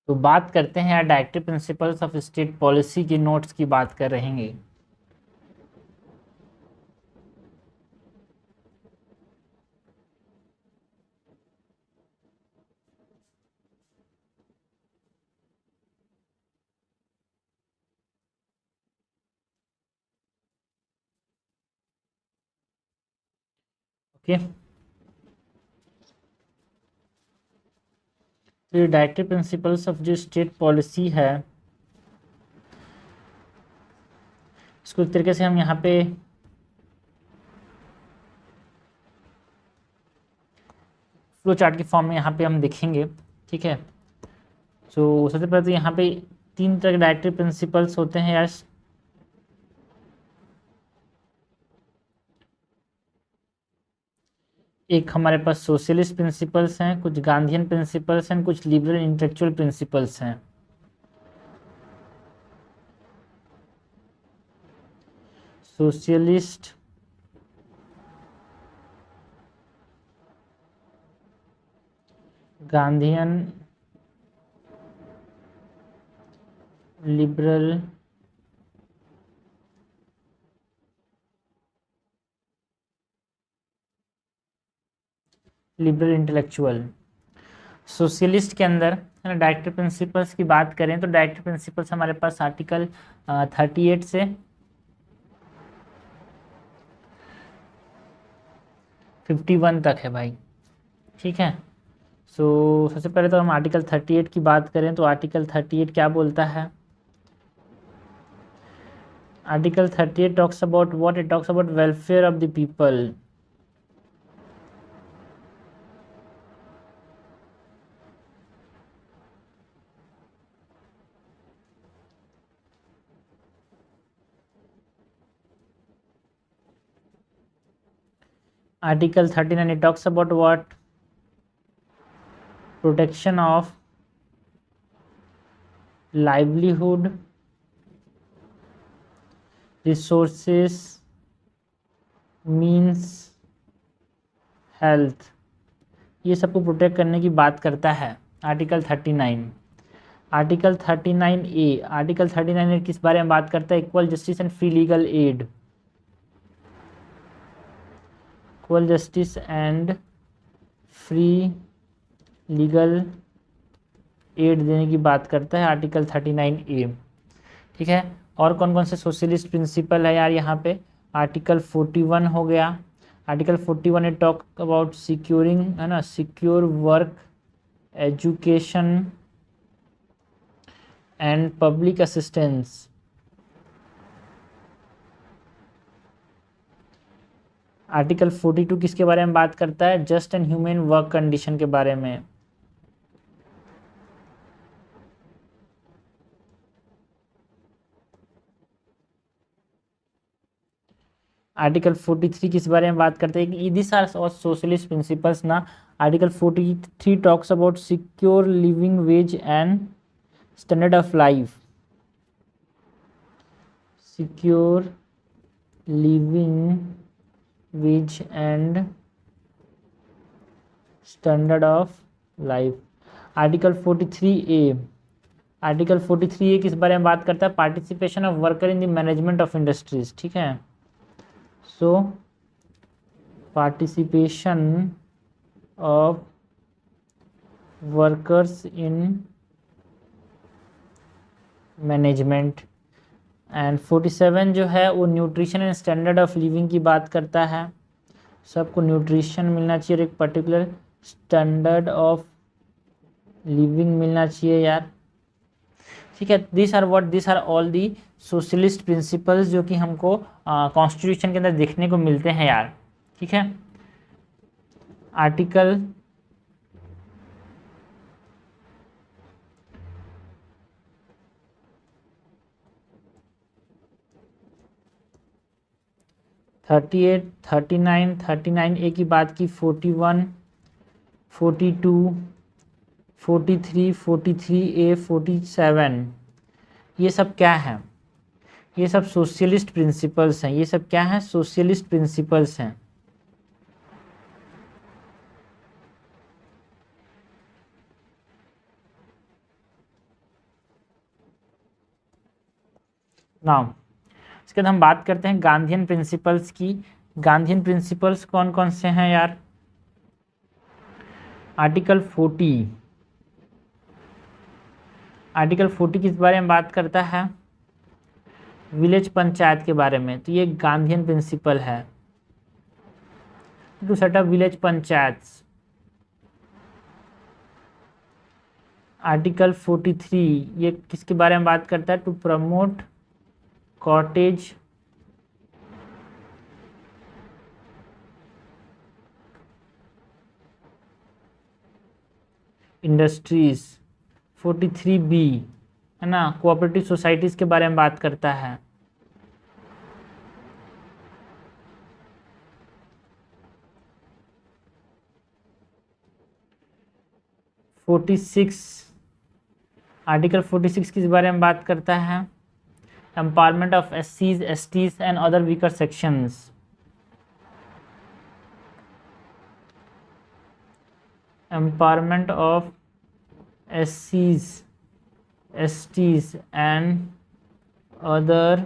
तो बात करते हैं यार, directive principles of state policy के नोट्स की बात कर रहेंगे। ओके, तो ये डायरेक्टिव प्रिंसिपल्स ऑफ जो स्टेट पॉलिसी है, इसको एक तरीके से हम यहाँ पे फ्लो चार्ट के फॉर्म में यहाँ पे हम देखेंगे। ठीक है, तो सबसे पहले तो यहाँ पे 3 तरह के डायरेक्टिव प्रिंसिपल्स होते हैं यार। एक हमारे पास सोशलिस्ट प्रिंसिपल्स हैं, कुछ गांधीयन प्रिंसिपल्स हैं, कुछ लिबरल इंटेलेक्चुअल प्रिंसिपल्स हैं। Socialist, Gandhian, liberal, liberal intellectual. Socialist के अंदर है ना, डायरेक्टिव प्रिंसिपल्स की बात करें तो डायरेक्टिव प्रिंसिपल्स हमारे पास आर्टिकल 38 से 51 तक है भाई। ठीक है, सो सबसे पहले तो हम आर्टिकल 38 की बात करें तो आर्टिकल 38 क्या बोलता है। Article 38 talks about what? It talks about welfare of the people. Article 39 it talks about what? Protection of livelihood, resources, means, health, ये सबको प्रोटेक्ट करने की बात करता है आर्टिकल 39। आर्टिकल 39 ए, आर्टिकल 39 ए किस बारे में बात करता है? Equal justice and free legal add. Equal justice and free legal add देने की बात करता है आर्टिकल 39 ए। ठीक है, और कौन कौन से सोशलिस्ट प्रिंसिपल है यार यहाँ पे? आर्टिकल 41 हो गया। Article 41 it talk about securing, है ना, secure work, education and public assistance. Article 42 किसके बारे में बात करता है? Just and human work condition के बारे में। आर्टिकल 43 किस बारे में बात करते हैं? दिस आर सोशलिस्ट प्रिंसिपल्स ना। Article 43 talks about secure living wage and standard of life. Secure living wage and standard of life. Article 43 A, article 43 A किस बारे में बात करता है? Participation of worker in the management of industries. ठीक है, so participation of workers in management. And 47 जो है वो nutrition and standard of living की बात करता है। सबको न्यूट्रिशन मिलना चाहिए और एक पर्टिकुलर स्टैंडर्ड ऑफ लिविंग मिलना चाहिए यार। ठीक है, this are all the socialist principles जो कि हमको कॉन्स्टिट्यूशन के अंदर देखने को मिलते हैं यार। ठीक है, आर्टिकल 38, 39, 39 ए की बात की, 41, 42, 43, 43 ए, 47, ये सब क्या है? ये सब सोशलिस्ट प्रिंसिपल्स हैं। ये सब क्या है? सोशलिस्ट प्रिंसिपल्स हैं। नाउ इसके बाद हम बात करते हैं गांधीयन प्रिंसिपल्स की। गांधीयन प्रिंसिपल्स कौन कौन से हैं यार? आर्टिकल 40, आर्टिकल 40 किस बारे में बात करता है? विलेज पंचायत के बारे में। तो ये गांधीयन प्रिंसिपल है, to set up village panchayat. Article 43 ये किसके बारे में बात करता है? To promote cottage industries. 43B है ना, कोऑपरेटिव सोसाइटीज के बारे में बात करता है। आर्टिकल 46 किस बारे में बात करता है? Empowerment of SCs, STs and other weaker sections. Empowerment of SCs, STs and other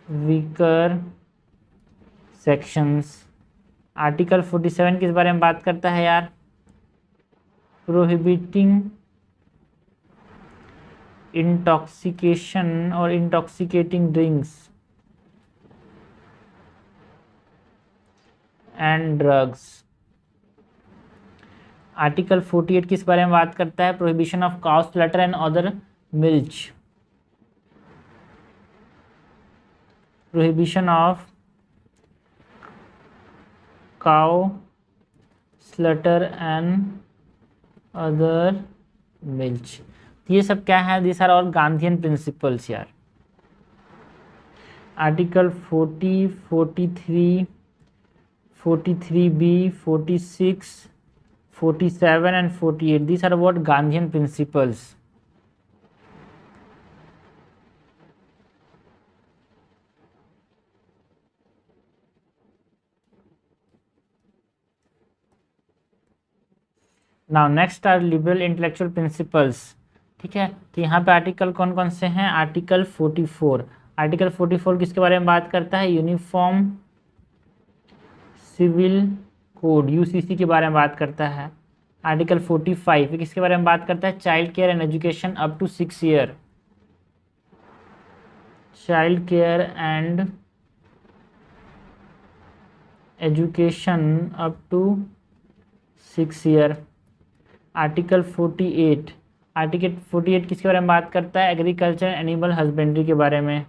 weaker sections. Article 47 किस बारे में बात करता है यार? प्रोहिबिटिंग इंटॉक्सिकेशन और intoxicating drinks and drugs. Article 48 किस बारे में बात करता है? Prohibition of cow slaughter and other milch. Prohibition of cow slaughter and other milch. ये सब क्या है? This are all Gandhian principles यार। Article 40, 43, 43B, 46, 47 and 48, these are what Gandhian principles. Now next are liberal intellectual principles। ठीक है, तो यहाँ पे आर्टिकल कौन कौन से हैं? आर्टिकल 44। आर्टिकल 44 किसके बारे में बात करता है? यूनिफॉर्म सिविल कोड, UCC के बारे में बात करता है। आर्टिकल 45 किसके बारे में बात करता है? Child care and education up to 6 year. Child care and education up to 6 year. Article 48, article 48 किसके बारे में बात करता है? एग्रीकल्चर एनिमल हस्बेंड्री के बारे में।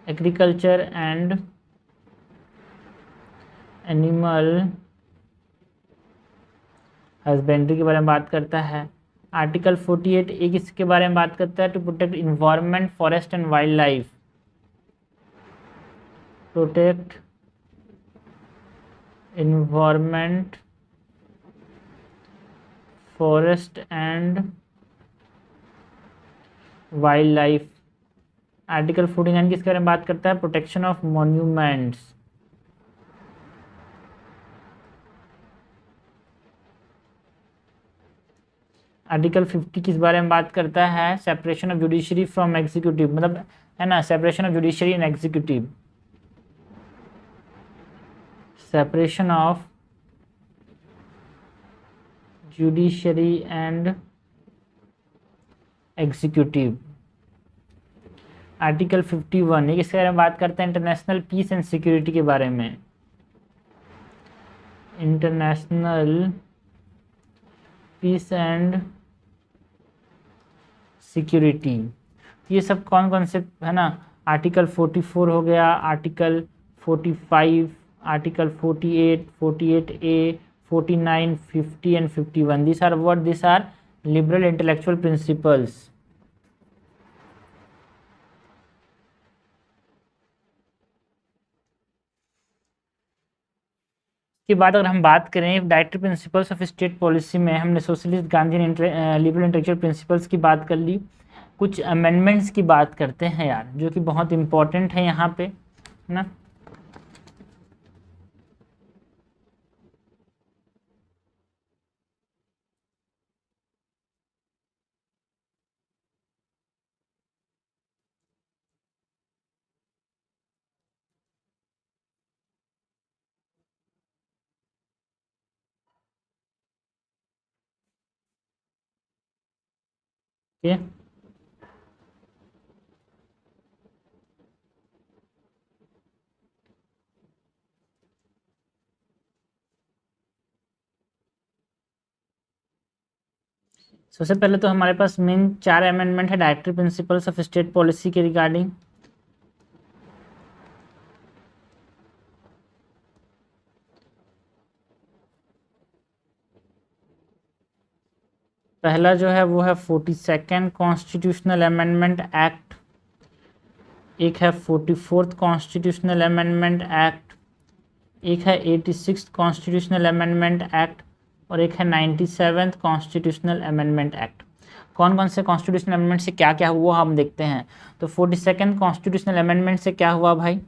एग्रीकल्चर एंड एनिमल हस्बेंड्री के बारे में बात करता है। आर्टिकल 48A किसके बारे में बात करता है? To protect environment, forest and wild life. Protect environment, forest and wild life. Article 49 किसके बारे में बात करता है? Protection of monuments. आर्टिकल 50 किस बारे में बात करता है? Separation of judiciary from executive, मतलब है ना, separation of judiciary and executive. Separation of judiciary and executive. Article 51 ये किसके बारे में बात करता है? इंटरनेशनल पीस एंड सिक्योरिटी के बारे में। International peace and security. ये सब कौन कौन से है ना? आर्टिकल 44 हो गया, article 45, article 48, 48A, 49, 50 and 51। This are what? This are liberal intellectual principles. के बाद अगर हम बात करें directive principles of state policy में, हमने socialist Gandhian liberal intellectual principles की बात कर ली। कुछ अमेंडमेंट्स की बात करते हैं यार, जो कि बहुत इंपॉर्टेंट है यहाँ पे, है ना। ओके, सबसे पहले तो हमारे पास मेन 4 अमेंडमेंट है directory principles of state policy के रिगार्डिंग। पहला जो है वो है 42nd कॉन्स्टिट्यूशनल अमेंडमेंट एक्ट, एक है 44th कॉन्स्टिट्यूशनल अमेंडमेंट एक्ट, एक है 86th कॉन्स्टिट्यूशनल अमेंडमेंट एक्ट और एक है 97th कॉन्स्टिट्यूशनल अमेंडमेंट एक्ट। कौन कौन से कॉन्स्टिट्यूशनल अमेंडमेंट से क्या क्या हुआ हम देखते हैं। तो 42nd कॉन्स्टिट्यूशनल अमेंडमेंट से क्या हुआ भाई,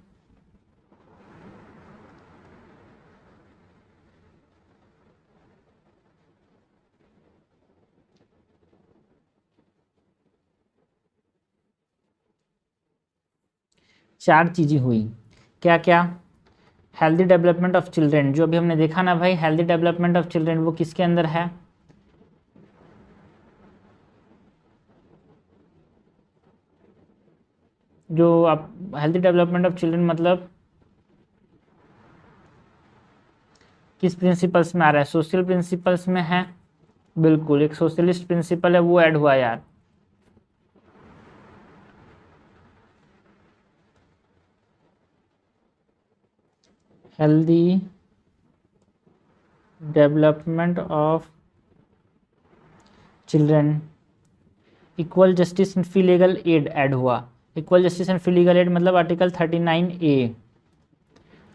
चार चीज़ें हुई। क्या क्या, हेल्दी डेवलपमेंट ऑफ चिल्ड्रेन, जो अभी हमने देखा ना भाई, हेल्दी डेवलपमेंट ऑफ चिल्ड्रेन वो किसके अंदर है, जो आप हेल्दी डेवलपमेंट ऑफ चिल्ड्रन मतलब किस प्रिंसिपल्स में आ रहा है, सोशल प्रिंसिपल्स में है। बिल्कुल, एक सोशलिस्ट प्रिंसिपल है वो ऐड हुआ यार। Healthy development of children, equal justice and free legal aid add हुआ। Equal justice and free legal aid मतलब आर्टिकल 39A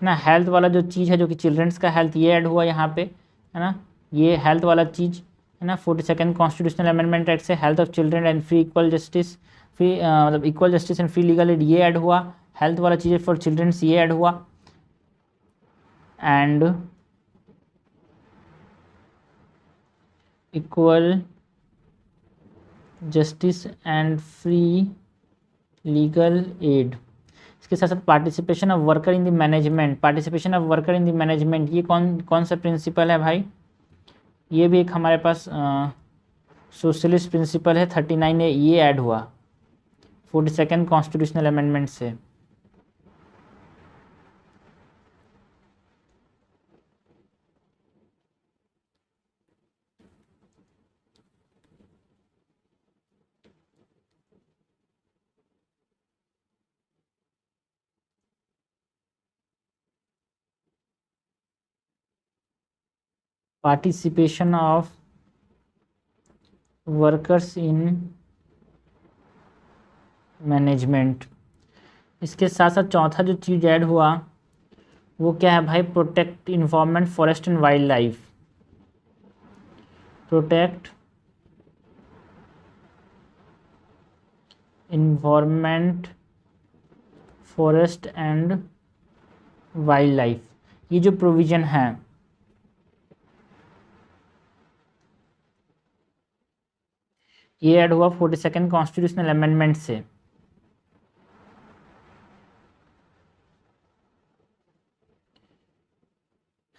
ना, हेल्थ वाला जो चीज़ है जो कि चिल्ड्रंस का हेल्थ, ये ऐड हुआ यहाँ पे, है ना, ये हेल्थ वाला चीज़ है ना। 42nd कॉन्स्टिट्यूशनल अमेंडमेंट एक्ट से health of children and free equal justice, free मतलब equal justice and free legal aid ये ऐड हुआ। हेल्थ वाला चीज़ फॉर चिल्ड्रंस ये ऐड हुआ। And equal justice and free legal aid, इसके साथ साथ participation of worker in the management, participation of worker in the management, ये कौन कौन सा प्रिंसिपल है भाई, ये भी एक हमारे पास सोशलिस्ट प्रिंसिपल है 39A, ये ऐड हुआ 42nd कॉन्स्टिट्यूशनल अमेंडमेंट से। Participation of workers in management, इसके साथ साथ चौथा जो चीज़ ऐड हुआ वो क्या है भाई, protect environment forest and wild life, protect environment forest and wild life, ये जो प्रोविज़न है ये ऐड हुआ 42nd कॉन्स्टिट्यूशनल अमेंडमेंट से।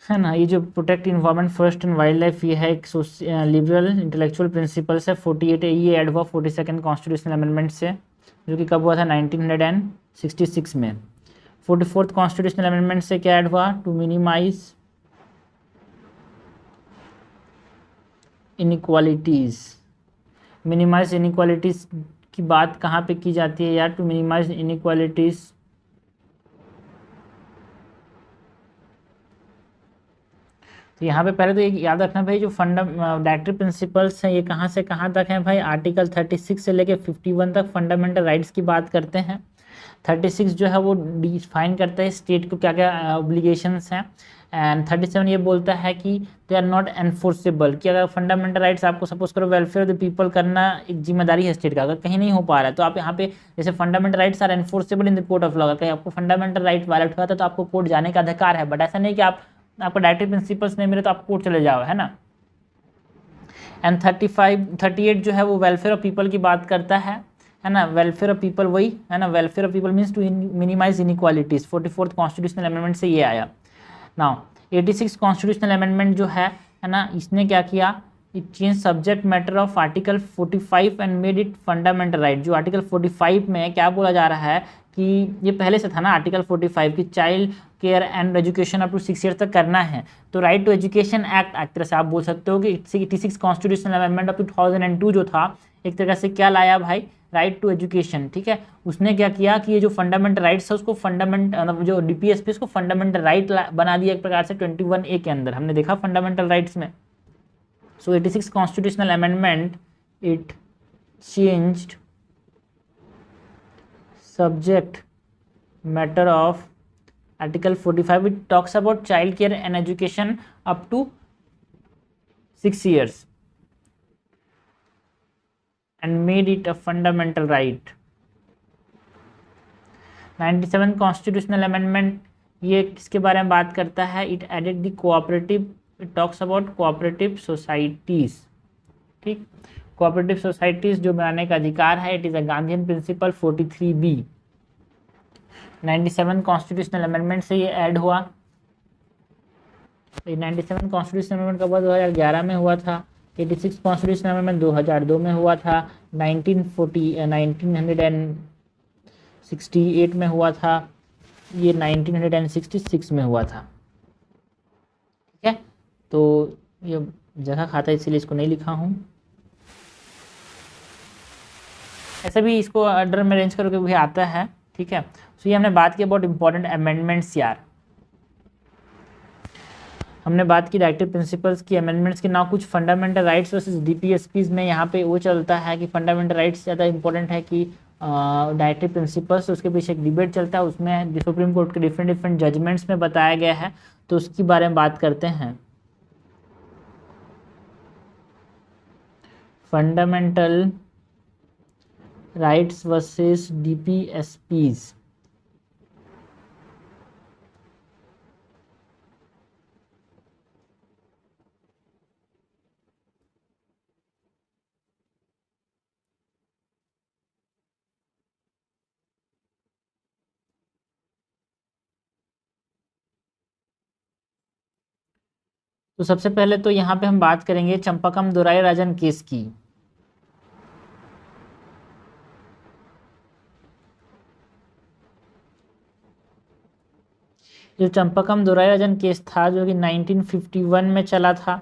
है ना, ये जो protect environment forest and wild life ये है एक लिबरल इंटेलेक्चुअल प्रिंसिपल्स है 48, ये ऐड हुआ 42nd कॉन्स्टिट्यूशनल अमेंडमेंट से, जो कि कब हुआ था 1966 में। 44th कॉन्स्टिट्यूशनल अमेंडमेंट से क्या ऐड हुआ, to minimize inequalities, minimize inequalities की बात कहाँ पे की जाती है यार, टू मिनिमाइज इनइक्वालिटीज़, तो यहाँ पे पहले तो एक याद रखना भाई, जो डायरेक्टरी प्रिंसिपल्स हैं ये कहाँ से कहाँ तक हैं भाई, आर्टिकल 36 से लेके 51 तक फंडामेंटल राइट्स की बात करते हैं। 36 जो है वो डिफाइन करता है स्टेट को क्या क्या ऑब्लिगेशंस हैं, एंड 37 ये बोलता है कि दे आर नॉट एनफोर्सेबल, कि अगर फंडामेंटल राइट्स आपको सपोज करो वेलफेयर ऑफ द पीपल करना एक जिम्मेदारी है स्टेट का, अगर कहीं नहीं हो पा रहा है तो आप यहाँ पे जैसे fundamental rights are enforceable in the court of law, अगर कहीं आपको फंडामेंटल राइट वायलेट हुआ था तो आपको कोर्ट जाने का अधिकार है, बट ऐसा नहीं कि आपको डायरेक्टरी प्रिंसिपल्स नहीं मिले तो आप कोर्ट चले जाओ, है ना। एंड 38 जो है वो वेलफेयर ऑफ पीपल की बात करता है ना, वेलफेयर ऑफ पीपल वही है ना, welfare of people means to minimize inequalities, 44th constitutional amendment से ये आया। नाउ 86 कॉन्स्टिट्यूशनल अमेंडमेंट जो है ना, इसने क्या किया it change subject matter of article 45 and made it fundamental right. जो आर्टिकल 45 में क्या बोला जा रहा है कि ये पहले से था ना आर्टिकल 45 की child care and education up to 6 years तक करना है। तो राइट टू एजुकेशन एक्ट एक तरह से आप बोल सकते हो कि 86 कॉन्स्टिट्यूशनल अमेंडमेंट ऑफ 2002 जो था एक तरह से क्या लाया भाई, राइट टू एजुकेशन। ठीक है, उसने क्या किया कि ये जो फंडामेंटल राइट्स है उसको मतलब जो डीपीएसपी उसको फंडामेंटल राइट बना दिया एक प्रकार से 21A के अंदर। हमने देखा फंडामेंटल राइट्स में। So 86 constitutional amendment, it changed subject matter of article 45. It talks about child care and education up to 6 years and made it a fundamental right. 97 constitutional amendment ये किसके बारे में बात करता है? It added the cooperative, it talks about cooperative societies। ठीक, cooperative societies जो बनाने का अधिकार है, it is a Gandhian principle 43B। 97 constitutional amendment से ये ऐड हुआ। 97 कॉन्स्टिट्यूशनल अमेंडमेंट कब 2011 में हुआ था। 86 कॉन्स्टिट्यूशनल अमेंडमेंट 2002 में हुआ था। 1968 में हुआ था। ये 1966 में हुआ था। ठीक है, तो ये जगह खाता है इसलिए इसको नहीं लिखा हूँ। ऐसे भी इसको ऑर्डर में अरेंज करके भी आता है। ठीक है, सो ये हमने बात की अबाउट इम्पोर्टेंट अमेंडमेंट्स यार। हमने बात की डायरेक्टिव प्रिंसिपल्स की, अमेंडमेंट्स की। ना कुछ फंडामेंटल राइट्स वर्सेस डीपीएसपीज में यहाँ पे वो चलता है कि फंडामेंटल राइट्स ज़्यादा इंपॉर्टेंट है कि डायरेक्टिव प्रिंसिपल्स। उसके पीछे एक डिबेट चलता है, उसमें सुप्रीम कोर्ट के डिफरेंट जजमेंट्स में बताया गया है, तो उसके बारे में बात करते हैं। Fundamental rights versus DPSPs. तो सबसे पहले तो यहाँ पे हम बात करेंगे चंपाकम दोराई राजन केस की। जो चंपाकम दोराई राजन केस था जो कि 1951 में चला था।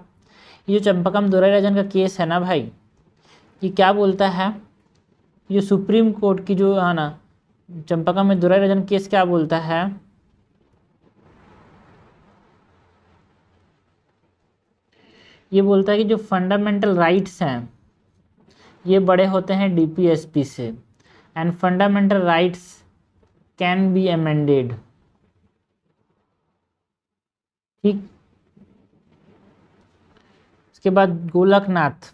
ये जो चंपाकम दोराई राजन का केस है ना भाई, ये क्या बोलता है, ये सुप्रीम कोर्ट की जो है ना चंपाकम में दोराई राजन केस क्या बोलता है, ये बोलता है कि जो फंडामेंटल राइट्स हैं ये बड़े होते हैं डीपीएसपी से, and fundamental rights can be amended. ठीक, उसके बाद गोलकनाथ,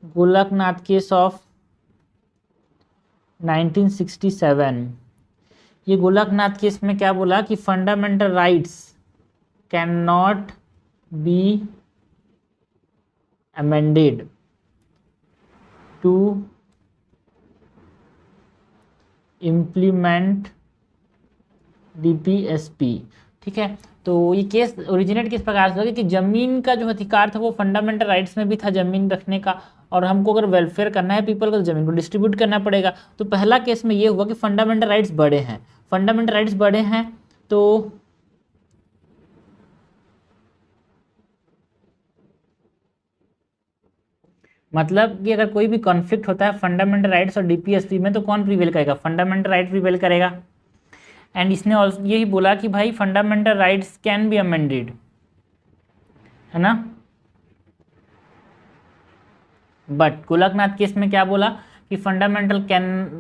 गोलकनाथ केस ऑफ 1967। ये गोलकनाथ केस में क्या बोला कि fundamental rights can not be amended to implement DPSP. ठीक है, तो ये केस ओरिजिनेट किस प्रकार से होगा कि जमीन का जो अधिकार था वो फंडामेंटल राइट्स में भी था, जमीन रखने का, और हमको अगर वेलफेयर करना है पीपल को तो जमीन को डिस्ट्रीब्यूट करना पड़ेगा। तो पहला केस में ये हुआ कि फंडामेंटल राइट्स बड़े हैं, फंडामेंटल राइट्स बड़े हैं तो मतलब कि अगर कोई भी कॉन्फ्लिक्ट होता है फंडामेंटल राइट्स और डीपीएसपी में तो कौन प्रिवेल करेगा, फंडामेंटल राइट प्रिवेल करेगा। एंड इसने ऑल्सो यही बोला कि भाई fundamental rights can be amended, है ना। बट गोलकनाथ केस में क्या बोला कि fundamental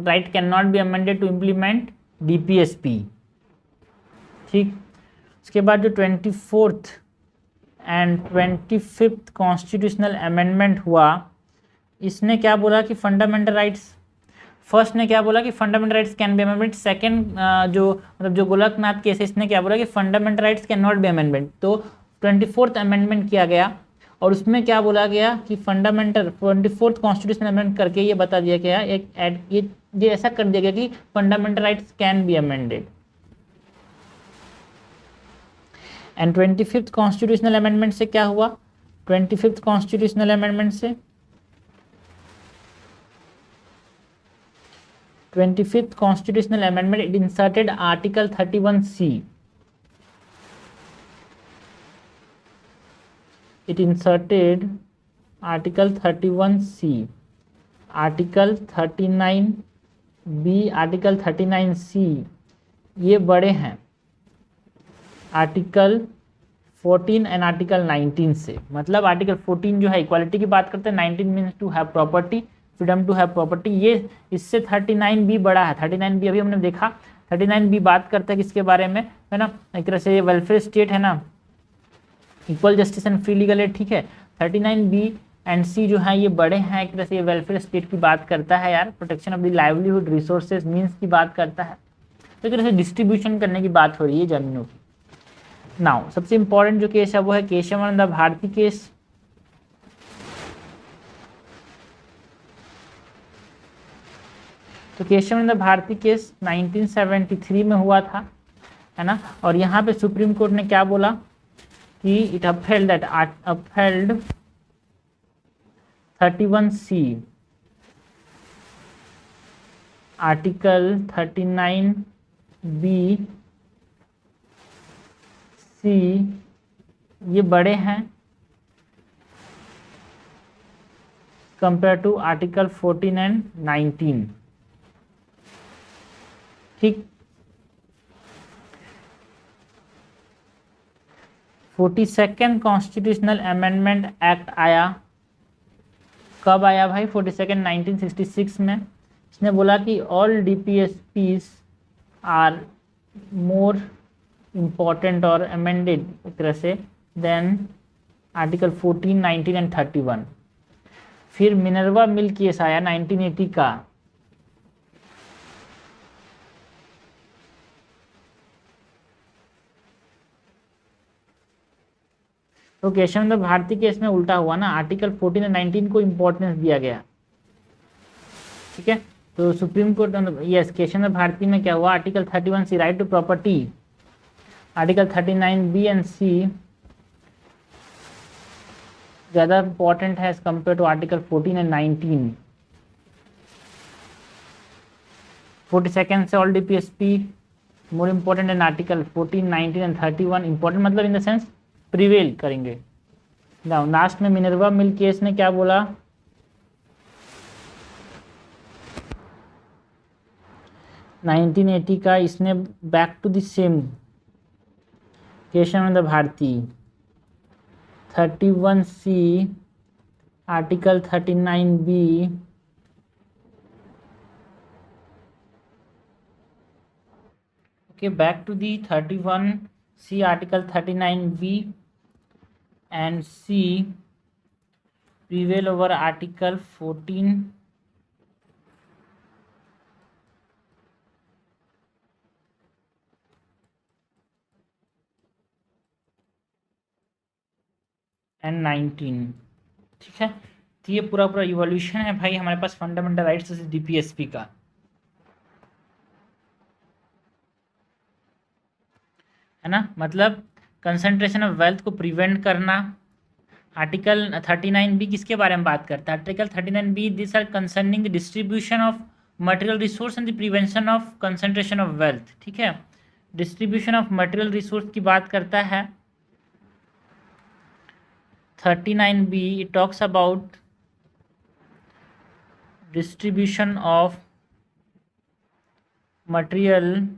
right can not be amended to implement DPSP. ठीक, उसके बाद जो 24th and 25th constitutional amendment हुआ, इसने क्या बोला कि फंडामेंटल राइट्स, फर्स्ट ने क्या बोला कि fundamental rights can B amendment, second जो मतलब जो गोलकनाथ केस है इसने क्या बोला कि fundamental rights can not B amendment. तो 24th अमेंडमेंट किया गया और उसमें क्या बोला गया कि फंडामेंटल 24th कॉन्स्टिट्यूशनल अमेंडमेंट करके ये बता दिया गया, एक ये ऐसा कर दिया गया कि fundamental rights can be amended. And 25th constitutional amendment से क्या हुआ? 25th कॉन्स्टिट्यूशनल अमेंडमेंट से 25th constitutional amendment it inserted article 31C. It inserted Article 31C, Article 39B, Article 39C ये बड़े हैं आर्टिकल 14 एंड आर्टिकल 19 से। मतलब आर्टिकल 14 जो है इक्वालिटी की बात करते हैं, 19 means to have property, freedom to have property. ये इससे 39B बड़ा है। 39B अभी हमने देखा, 39B बात करता है किसके बारे में, है ना, एक तरह से ये वेलफेयर स्टेट है ना, equal justice and free legal add, ठीक है। 39B एंड C जो है ये बड़े हैं, एक तरह से ये वेलफेयर स्टेट की बात करता है यार, protection of the livelihood resources means की बात करता है, तो एक तरह से डिस्ट्रीब्यूशन करने की बात हो रही है जमीनों की। नाउ सबसे इंपॉर्टेंट जो केस है वो है केशवानंद भारती केस। तो केशवानंद भारती केस 1973 में हुआ था, है ना, और यहाँ पे सुप्रीम कोर्ट ने क्या बोला कि it upheld 31C, article 39B, C ये बड़े हैं कंपेयर टू आर्टिकल 14 एंड 19, ठीक। 42nd कॉन्स्टिट्यूशनल अमेंडमेंट एक्ट आया, कब आया भाई? 42nd 1966 में। इसने बोला कि all DPSPs are more important और अमेंडेड एक तरह से देन आर्टिकल 14, 19 एंड 31। फिर मिनर्वा मिल केस आया 1980 का, तो केशवानंद भारती केस में उल्टा हुआ ना, आर्टिकल 14 और 19 को इम्पोर्टेंस दिया गया, ठीक है। तो supreme court yes, Kesavananda Bharati में क्या हुआ, article 31C right to property, article 39B and C ज़्यादा इंपॉर्टेंट है as compare to article 14 and 19। 42nd से all DPSP more important and article 14, 19 and 31 important, मतलब इन द सेंस प्रिवेल करेंगे। Now last में Minerva Mill case ने क्या बोला, nineteen 1980 का, इसने back to the same Kesavananda Bharati 31C, article 39B, okay, back to the 31C, article 39B and C prevail over article 14 and 19, ठीक है। तो ये पूरा इवोल्यूशन है भाई हमारे पास फंडामेंटल राइट्स DPSP का, है ना। मतलब कंसंट्रेशन ऑफ वेल्थ को प्रिवेंट करना। आर्टिकल 39B किसके बारे में बात करता है? Article 39B this are concerning the distribution of material resource and the prevention of concentration of wealth, ठीक है। डिस्ट्रीब्यूशन ऑफ मटेरियल रिसोर्स की बात करता है 39B, it talks about distribution of material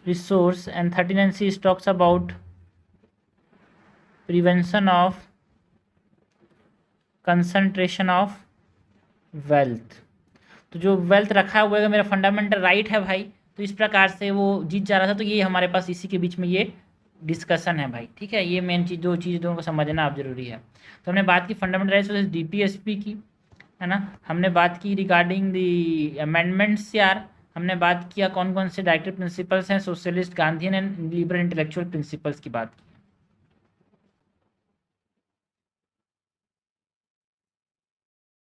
resource, and 39C talks about prevention of concentration of wealth। तो जो wealth रखा हुआ है मेरा फंडामेंटल राइट है भाई, तो इस प्रकार से वो जीत जा रहा था। तो ये हमारे पास इसी के बीच में ये डिस्कशन है भाई, ठीक है। ये मेन चीज़, दो चीज़ दोनों को समझना आप जरूरी है। तो हमने बात की फंडामेंटल राइट्स DPSP की, है ना। हमने बात की रिगार्डिंग दी अमेंडमेंट्स यार, हमने बात किया कौन कौन से डायरेक्टिव प्रिंसिपल्स हैं, socialist, Gandhian and liberal intellectual principles की बात की।